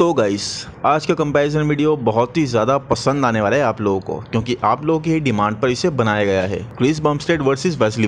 तो गाइस आज का कंपैरिजन वीडियो बहुत ही ज़्यादा पसंद आने वाला है आप लोगों को, क्योंकि आप लोगों की ही डिमांड पर इसे बनाया गया है। Chris Bumstead versus Wesley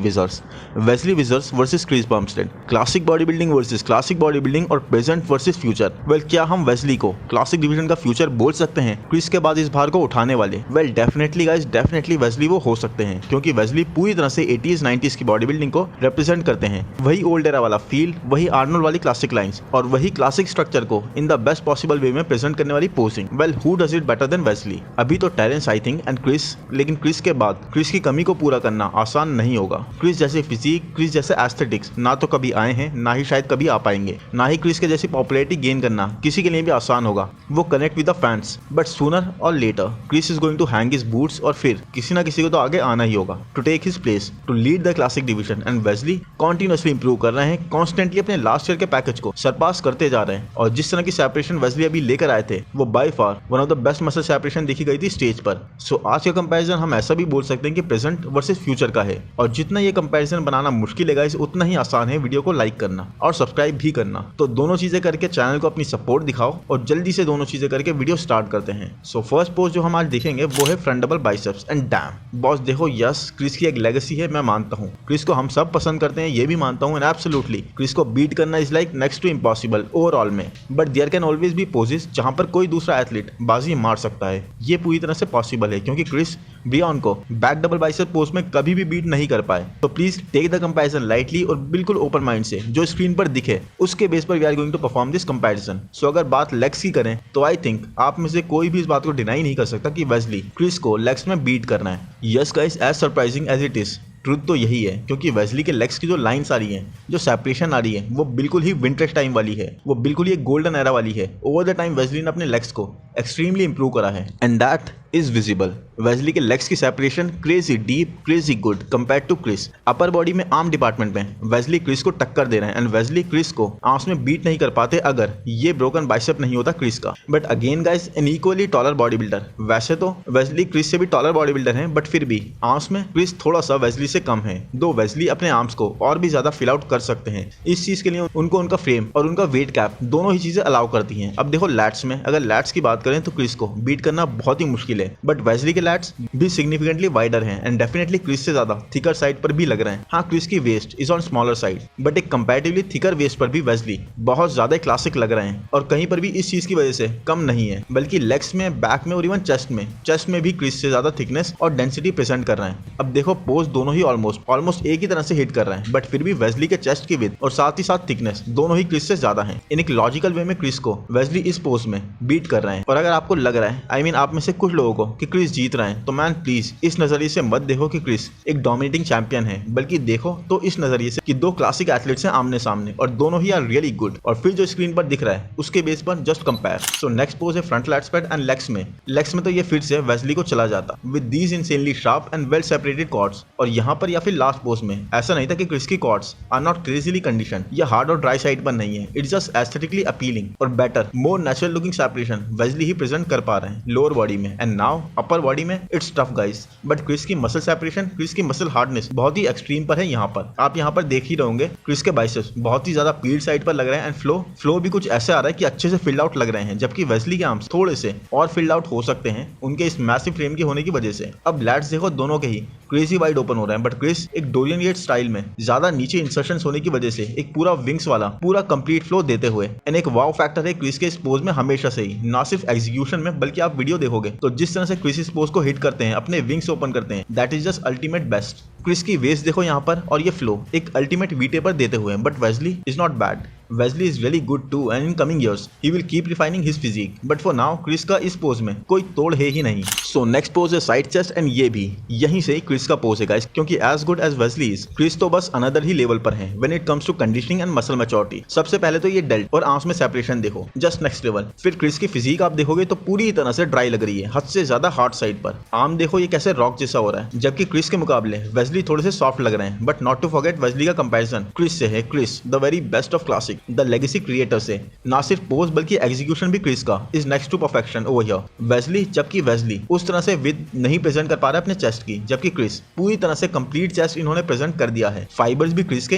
Vissers versus Chris Bumstead, classic bodybuilding versus classic bodybuilding और प्रेजेंट वर्सेस फ्यूचर। वेल, क्या हम वेस्ली को क्लासिक डिवीजन का फ्यूचर बोल सकते हैं, क्रिस के बाद इस भार को उठाने वाले? Well, definitely guys, definitely Wesley वो हो सकते हैं, क्योंकि वेस्ली पूरी तरह से 80s 90s की बॉडी बिल्डिंग को रिप्रेजेंट करते हैं। वही ओल्ड एरा वाला फील, वही आर्नोल्ड वाली क्लासिक लाइंस और वही क्लासिक स्ट्रक्चर को in the best possible way में प्रेजेंट करने वाली posing. Well, who does it better than Wesley? अभी तो Terence I think and Chris, लेकिन क्रिस के बाद क्रिस की कमी को पूरा करना आसान नहीं होगा। क्रिस जैसे फिजिक, क्रिस जैसे एस्थेटिक्स ना तो कभी आए हैं, ना ही शायद कभी आ पाएंगे। ना ही क्रिस के जैसी पॉपुलैरिटी गेन करना किसी के लिए भी आसान होगा। वो connect with the fans, but sooner or later Chris is going to hang his boots और फिर किसी ना किसी को तो आगे आना ही होगा to take his place to lead the classic division. And Wesley continuously improve कर रहे हैं, कॉन्स्टेंटली अपने लास्ट ईयर के पैकेज को सरपास करते जा रहे हैं। और जिस तरह की सेपरेशन वेस्ली अभी लेकर आए थे, वो by far one of the best muscle separation देखी गई थी स्टेज पर। सो आज का कंपैरिजन हम ऐसा भी बोल सकते हैं कि प्रेजेंट वर्सेस फ्यूचर का है। और जितना ये कंपैरिजन बनाना मुश्किल है गाइस, उतना ही आसान है वीडियो को लाइक करना और सब्सक्राइब भी करना। तो दोनों चीजें करके चैनल को अपनी सपोर्ट दिखाओ और जल्दी से दोनों चीजें करके वीडियो स्टार्ट करते हैं। सो फर्स्ट पोज जो हम आज देखेंगे वो है front double biceps. And dam boss, देखो यस, क्रिस की एक लेगेसी है, मैं मानता हूँ। क्रिस को हम सब पसंद करते हैं, ये भी मानता हूँ। एंड एब्सोल्युटली क्रिस को बीट करना is like next to impossible overall में। But there can always be poses जहां पर कोई दूसरा एथलीट बाजी मार सकता है। ये पूरी तरह से पॉसिबल है, क्योंकि क्रिस ब्रियॉन को बैक डबल बाइसेप पोज में कभी भी बीट नहीं कर पाए। तो please take the comparison lightly और बिल्कुल ओपन माइंड से, जो स्क्रीन पर दिखे उसके बेस पर we are going to perform this comparison. So अगर बात लेग्स की करें तो आई थिंक आप में से कोई भी इस बात को डिनाई नहीं कर सकता कि वेस्ली क्रिस को लेग्स में बीट करना है। Yes guys, as surprising as it is, truth तो यही है, क्योंकि वेस्ली के लेग्स की जो लाइंस आ रही हैं, जो सेपरेशन आ रही है, वो बिल्कुल ही विंटेज टाइम वाली है। वो बिल्कुल ही एक गोल्डन एरा वाली है। ओवर द टाइम वेस्ली ने अपने लेग्स को एक्सट्रीमली इंप्रूव करा है and that is visible. Wesley के लेग्स की separation crazy deep, crazy good compared to Chris. Upper body में आर्म डिपार्टमेंट में वेस्ली क्रिस को टक्कर दे रहे हैं एंड वेस्ली क्रिस को आर्म्स में बीट नहीं कर पाते अगर ये ब्रोकन बाइसेप नहीं होता क्रिस का। But again guys, N equally taller body builder. वैसे तो वेस्ली क्रिस से भी टॉलर बॉडी बिल्डर है, बट फिर भी आर्म्स में क्रिस थोड़ा सा वेस्ली से कम है। दो वेस्ली अपने आर्म्स को और भी ज्यादा फिल आउट कर सकते हैं। इस चीज के लिए उनको उनका फ्रेम और उनका वेट कैप दोनों ही चीजें अलाउ करती हैं। अब देखो लैट्स में, अगर लैट्स की बात करें तो क्रिस को बीट करना बहुत ही मुश्किल है, बट वेस्ली के लैट्स भी सिग्निफिकेंटली वाइडर हैं एंड डेफिनेटली क्रिस से ज्यादा थिकर साइड पर भी लग रहे हैं। हाँ, क्रिस की waist is on smaller side, but एक कंपैरेटिवली थिकर वेस्ट पर भी वेस्ली बहुत ज्यादा क्लासिक लग रहे हैं और कहीं पर भी इस चीज की वजह से कम नहीं है, बल्कि लेग्स में, बैक में और इवन चेस्ट में भी क्रिस से ज्यादा थिकनेस और डेंसिटी प्रेजेंट कर रहे हैं। अब देखो पोज दोनों ही ऑलमोस्ट एक ही तरह से हिट कर रहे हैं, बट फिर भी वेस्ली के चेस्ट की विड्थ और साथ ही साथ थिकनेस दोनों ही क्रिस से ज्यादा हैं। इन एक लॉजिकल वे में क्रिस को वेस्ली इस पोज में बीट कर रहे हैं। और अगर आपको लग रहा है, आई मीन आप में से कुछ लोगों को, कि क्रिस जीत रहे हैं, तो मैन प्लीज इस नजरिए से मत देखो कि क्रिस एक डोमिनेटिंग चैंपियन है, बल्कि देखो तो इस नजरिए से कि दो क्लासिक एथलीट्स हैं आमने सामने और दोनों ही आर रियली गुड। और फिर जो स्क्रीन पर दिख रहा है उसके बेस पर just compare. So next pose है front lat spread and legs में तो ये फिर से वेस्ली को चला जाता with these insanely sharp and well separated cords. और यहाँ पर या फिर लास्ट पोज में ऐसा नहीं था कि क्रिस की cords are not crazily condition या हार्ड और ड्राई साइड पर नहीं है। इट्स जस्ट एस्थेटिकली अपीलिंग और better, more natural looking separation Wesley ही प्रेजेंट कर पा रहे हैं लोअर बॉडी में। एंड नाउ अपर बॉडी में it's tough guys, but Chris की मसल सेपरेशन, क्रिस की मसल हार्डनेस बहुत ही एक्सट्रीम पर है। यहाँ पर आप यहाँ पर देख ही रहोगे क्रिस के बाइसेप्स बहुत ही ज्यादा पील साइड पर लग रहे हैं एंड फ्लो भी कुछ ऐसे आ रहा है कि अच्छे से फिल्ड आउट लग रहे हैं, जबकि वेस्ली के आर्म्स थोड़े से और फिल्ड आउट हो सकते हैं उनके इस मैसिव फ्रेम के होने की वजह से। अब लैट्स देखो दोनों के ही क्रेजी वाइड ओपन हो रहे हैं, बट क्रिस एक डोरियन गेट स्टाइल में ज्यादा नीचे इंसर्शन होने की वजह से एक पूरा विंग्स वाला पूरा कंप्लीट फ्लो देते हुए। एंड एक वाव फैक्टर है क्रिस के इस पोज में हमेशा से ही, ना सिर्फ एग्जीक्यूशन में बल्कि आप वीडियो देखोगे तो जिस तरह से क्रिस इस पोज को हिट करते हैं, अपने विंग्स ओपन करते हैं, that is just ultimate best. Chris की वेस्ट देखो यहाँ पर और ये फ्लो एक अल्टीमेट वी टेपर देते हुए, but Wesley is not bad. Wesley is really good too and in coming years he will keep refining his physique, but for now Chris का इस पोज में कोई तोड़ है ही नहीं। So next pose है साइड चेस्ट एंड ये भी यहीं से क्रिस का पोज है गाइस, क्योंकि as good as Wesley is, Chris तो बस अनदर ही लेवल पर है when it comes to conditioning and muscle maturity। सबसे पहले तो ये डेल्ट और आर्म्स में सेपरेशन देखो, जस्ट नेक्स्ट लेवल। फिर क्रिस की फिजिक आप देखोगे तो पूरी तरह से ड्राई लग रही है, हद से ज्यादा हार्ड साइड पर। आर्म देखो ये कैसे रॉक जैसा हो रहा है, जबकि क्रिस के मुकाबले वेस्ली थोड़े से सॉफ्ट लग रहे हैं। But not to forget Wesley का कंपैरिजन क्रिस से है, Chris the very best of classic. The legacy creator से। ना सिर्फ पोज बल्कि एग्जीक्यूशन भी क्रिस का is next to perfection over here. Wesley, जबकि वेस्ली उस तरह से विद नहीं प्रेजेंट कर पा रहा है अपने चेस्ट की, जबकि क्रिस पूरी तरह से कंप्लीट चेस्ट इन्होंने प्रेजेंट कर दिया है। फाइबर्स भी क्रिस के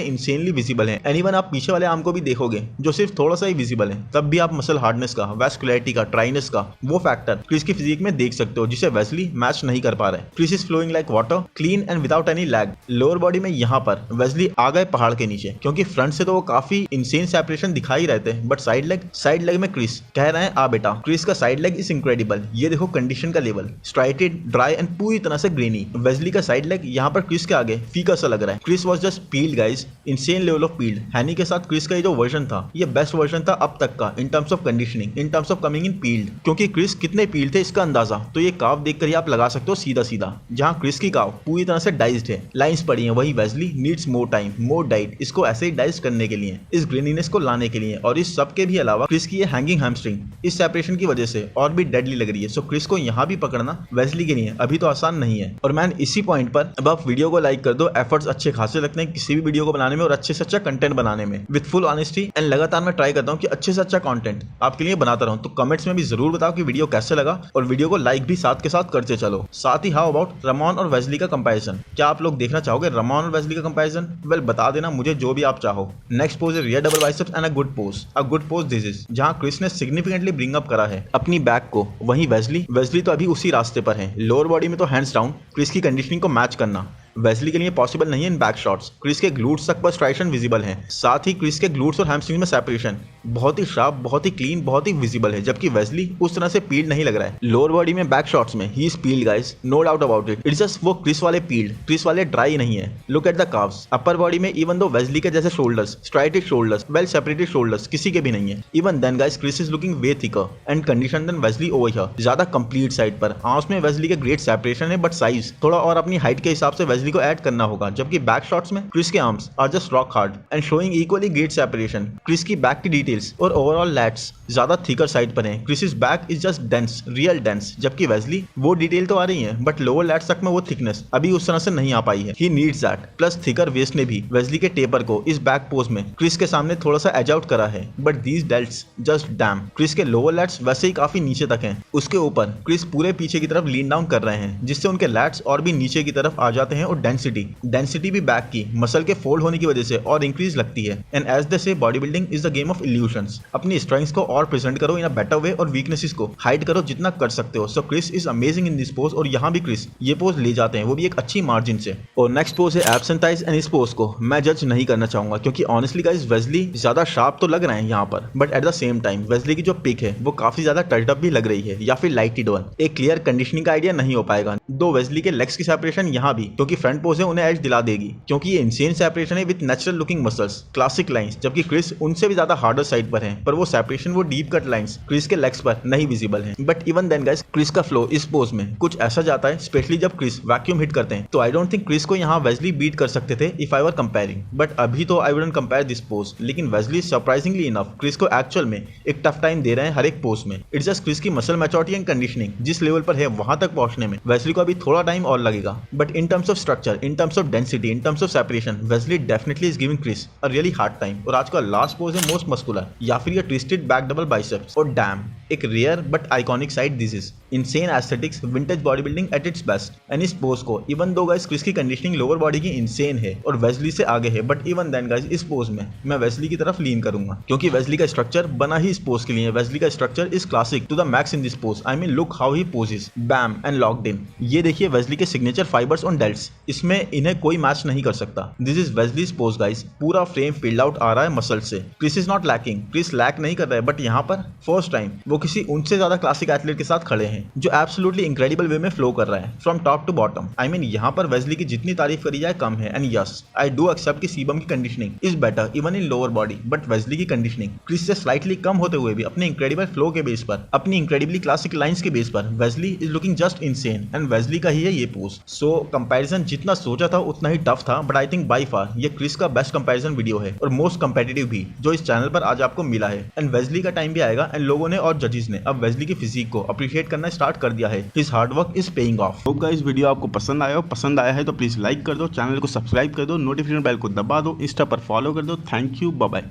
इंसेनली विजिबल हैं। एनीवन आप पीछे वाले आर्म को भी देखोगे जो सिर्फ थोड़ा सा ही विजिबल है, तब भी आप मसल हार्डनेस का, वैस्कुलरिटी का, ट्राइनेस का वो फैक्टर क्रिस की फिजिक में देख सकते हो जिसे वेस्ली मैच नहीं कर पा रहे। Chris is flowing like water, clean and without any lag. Lower body में यहाँ पर वेस्ली आ गए पहाड़ के नीचे, क्योंकि फ्रंट से तो वो काफी इंसेन सेपरेशन दिखा ही रहते हैं, बट साइड लेग में क्रिस कह रहे हैं आ बेटा। क्रिस का साइड लेग इज इंक्रेडिबल। ये देखो कंडीशन का लेवल, स्ट्राइटेड, ड्राई एंड पूरी तरह से ग्रेनी। वेस्ली का साइड लेग यहाँ पर क्रिस के आगे फीका सा लग रहा है। Chris was just peeled guys, insane level of peeled. Haney के साथ क्रिस का ये जो वर्जन था ये बेस्ट वर्जन था अब तक का इन terms of conditioning, in terms of coming in peeled. क्योंकि क्रिस कितने पील्ड थे इसका अंदाजा तो ये काव देखकर ही आप लगा सकते हो सीधा सीधा। जहां क्रिस की काव पूरी तरह से डाइज्ड है, लाइंस पड़ी हैं, वही वेस्ली नीड्स मोर टाइम, मोर डाइट इसको ऐसे ही डाइज करने के लिए, इस ग्रेनीनेस को लाने के लिए। और इस सब के भी अलावा क्रिस की ये हैंगिंग हैमस्ट्रिंग इस सेपरेशन की वजह से और भी डेडली लग रही है। सो क्रिस को यहाँ भी पकड़ना वेस्ली के लिए अभी तो आसान नहीं है। और मैन इसी पॉइंट पर अब आप वीडियो को लाइक कर दो। एफर्ट्स अच्छे खासे लगते हैं किसी भी वीडियो को बनाने में और अच्छे से अच्छा कंटेंट बनाने में विद फुल ऑनेस्टी एंड। लगातार मैं ट्राई करता हूँ कि अच्छे से अच्छा कंटेंट आपके लिए बनाता रहूं। तो कमेंट्स में भी जरूर बताओ कि वीडियो कैसे लगा और वीडियो को लाइक भी साथ के साथ करते चलो। साथ ही हाउ अबाउट रमॉन और वेस्ली का कंपैरिजन, क्या आप लोग देखना चाहोगे रमॉन और वेस्ली का कंपैरिजन? वेल बता देना मुझे जो भी आप चाहो। नेक्स्ट पोज है rear double biceps and a good pose this is, जहां क्रिस ने सिग्निफिकेंटली ब्रिंग अप करा है अपनी बैक को। वहीं वेस्ली तो अभी उसी रास्ते पर है। लोअर बॉडी में तो हैंड्स डाउन क्रिस की कंडीशनिंग को मैच करना वेस्ली के लिए पॉसिबल नहीं है इन बैक शॉट्स। क्रिस के ग्लूट्स तक पर स्ट्राइशन विजिबल है, साथ ही क्रिस के ग्लूट्स और हैमस्ट्रिंग में सेपरेशन बहुत ही शार्प, बहुत ही क्लीन, बहुत ही विजिबल है, जबकि वेस्ली उस तरह से पील्ड नहीं लग रहा है। लोअर बॉडी में बैक शॉट्स में ही is peeled guys, no doubt about it. It's just वो क्रिस वाले पील्ड, क्रिस वाले ड्राई नहीं है। Look at the calves. Upper body में इवन दो वेस्ली के जैसे shoulders, striated shoulders, well separated shoulders किसी के भी नहीं है। Even then guys Chris is looking way thicker and condition than Wesley over here, ज्यादा कंप्लीट साइड पर। आर्म्स में वेस्ली के ग्रेट सेपरेशन है, बट साइज थोड़ा और अपनी हाइट के हिसाब से वेस्ली को ऐड करना होगा। जबकि बैक शॉट्स में क्रिस के arms are just rock hard and showing equally great separation. Chris की बैक की डिटेल्स और ओवरऑल लैट्स ज्यादा थिकर साइड पर हैं। Chris back is just dense, real dense, जबकि वेस्ली वो डिटेल तो आ रही है बट लोअर लैट्स तक में वो थिकनेस अभी उस तरह से नहीं आ पाई है। He needs that. Plus thicker waist ने भी वेस्ली के टेपर को इस बैक पोज में क्रिस के सामने थोड़ा सा एज आउट करा है, but these delts just damn. Chris के लोअर लैट्स वैसे ही काफी नीचे तक हैं, उसके ऊपर क्रिस पूरे पीछे की तरफ लीन डाउन कर रहे हैं, जिससे उनके लैट्स और भी नीचे की तरफ आ जाते हैं। और डेंसिटी भी बैक की मसल के फोल्ड होने की वजह से और इंक्रीज लगती है। एंड एज दे से body building is the game of illusions. अपनी स्ट्रेंथ्स को और प्रेजेंट करो इन अ बेटर वे और वीकनेसेस को हाइड करो जितना कर सकते हो। So Chris is amazing in this pose और यहाँ भी क्रिस ये पोज ले जाते हैं, वो भी एक अच्छी मार्जिन से। और नेक्स्ट पोज है एब्स एंड थाइज, एंड इस पोज को मैं जज नहीं करना चाहूंगा क्योंकि ऑनेस्टली गाइस वेस्ली ज्यादा शार्प तो लग रहे हैं यहाँ पर, but at the same time Wesley की जो पिक है वो काफी ज्यादा टच्ड अप भी लग रही है या फिर लाइटेड वन। एक क्लियर कंडीशनिंग का आइडिया नहीं हो पाएगा। दो वेस्ली के लेग्स की सेपरेशन यहाँ भी क्योंकि फ्रंट पोज है उन्हें एज दिला देगी, क्योंकि ये इंसेन सेपरेशन है with natural looking muscles, classic lines, जबकि क्रिस उनसे भी ज्यादा हार्डर साइड पर है, पर वो सेपरेशन, वो डीप कट लाइंस क्रिस के लेग्स पर नहीं विजिबल है। But even then guys Chris का फ्लो इस पोज में कुछ ऐसा जाता है, स्पेशली जब क्रिस वैक्यूम हिट करते हैं, तो आई डोंट थिंक क्रिस को यहाँ वेस्ली बीट कर सकते थे if I were comparing. But अभी तो I wouldn't compare this pose, लेकिन वेस्ली सरप्राइजिंगली इनफ क्रिस को एक्चुअल में एक टफ टाइम दे रहे हैं हर एक पोज में। इट्स जस्ट क्रिस की मसल मैच्योरिटी एंड कंडीशनिंग जिस लेवल पर है वहां तक पहुंचने में वेस्ली को अभी थोड़ा टाइम और लगेगा। But in terms of structure, in terms of density, in terms of separation Wesley definitely is giving Chris a really hard time. और आज का लास्ट पोज है मोस्ट मस्कुलर या फिर ये ट्विस्टेड बैक डबल बाइसेप्स। और डैम, एक rare but iconic side this is. Insane aesthetics, vintage body building at its best. And इस पोज को इवन दो गाइस क्रिस की कंडीशनिंग लोअर बॉडी की इंसेन है और वेस्ली से आगे है, बट इवन देन गाइस इस पोज में मैं वेस्ली की तरफ लीन करूंगा क्योंकि वेस्ली का स्ट्रक्चर बना ही इस पोज के लिए। वेस्ली का structure is classic to the max in this pose. I mean look how he poses, bam and locked in. ये देखिए वेस्ली के सिग्नेचर फाइबर्स ऑन डेल्ट्स, इसमें इन्हें कोई मैच नहीं कर सकता। This is Wesley's pose guys, पूरा फ्रेम फिल्ड आउट आ रहा है मसल से। Chris is not lacking, Chris lack नहीं कर रहा है, बट यहाँ पर फर्स्ट टाइम वो किसी उनसे ज्यादा क्लासिक एथलीट के साथ खड़े हैं जो एब्सोल्युटली इंक्रेडिबल वे में फ्लो कर रहा है from top to bottom. I mean यहाँ पर वेस्ली की जितनी तारीफ करी जाए कम है। And yes I do accept कि सीबम की conditioning is better even in lower body, but Wesley की कंडीशनिंग क्रिस से स्लाइटली कम होते हुए भी अपने इंक्रेडिबल फ्लो के बेस पर, अपनी इंक्रेडिबली क्लासिक लाइंस के बेस पर Wesley is looking just insane and Wesley का ही है ये पोज। सो कंपैरिजन जितना सोचा था उतना ही टफ था, but I think by far ये क्रिस का बेस्ट कंपैरिजन वीडियो है और मोस्ट कंपेटिटिव भी जो इस चैनल पर आज आपको मिला है। एंड वेस्ली का टाइम भी आएगा एंड लोगों ने और जजेस ने अब वेस्ली की फिजिक को अप्रिशिएट करना स्टार्ट कर दिया है। His hard work is paying off. Hope guys video आपको पसंद आया है तो प्लीज लाइक कर दो, चैनल को सब्सक्राइब कर दो, नोटिफिकेशन बेल को दबा दो, इंस्टा पर फॉलो कर दो। Thank you, bye bye.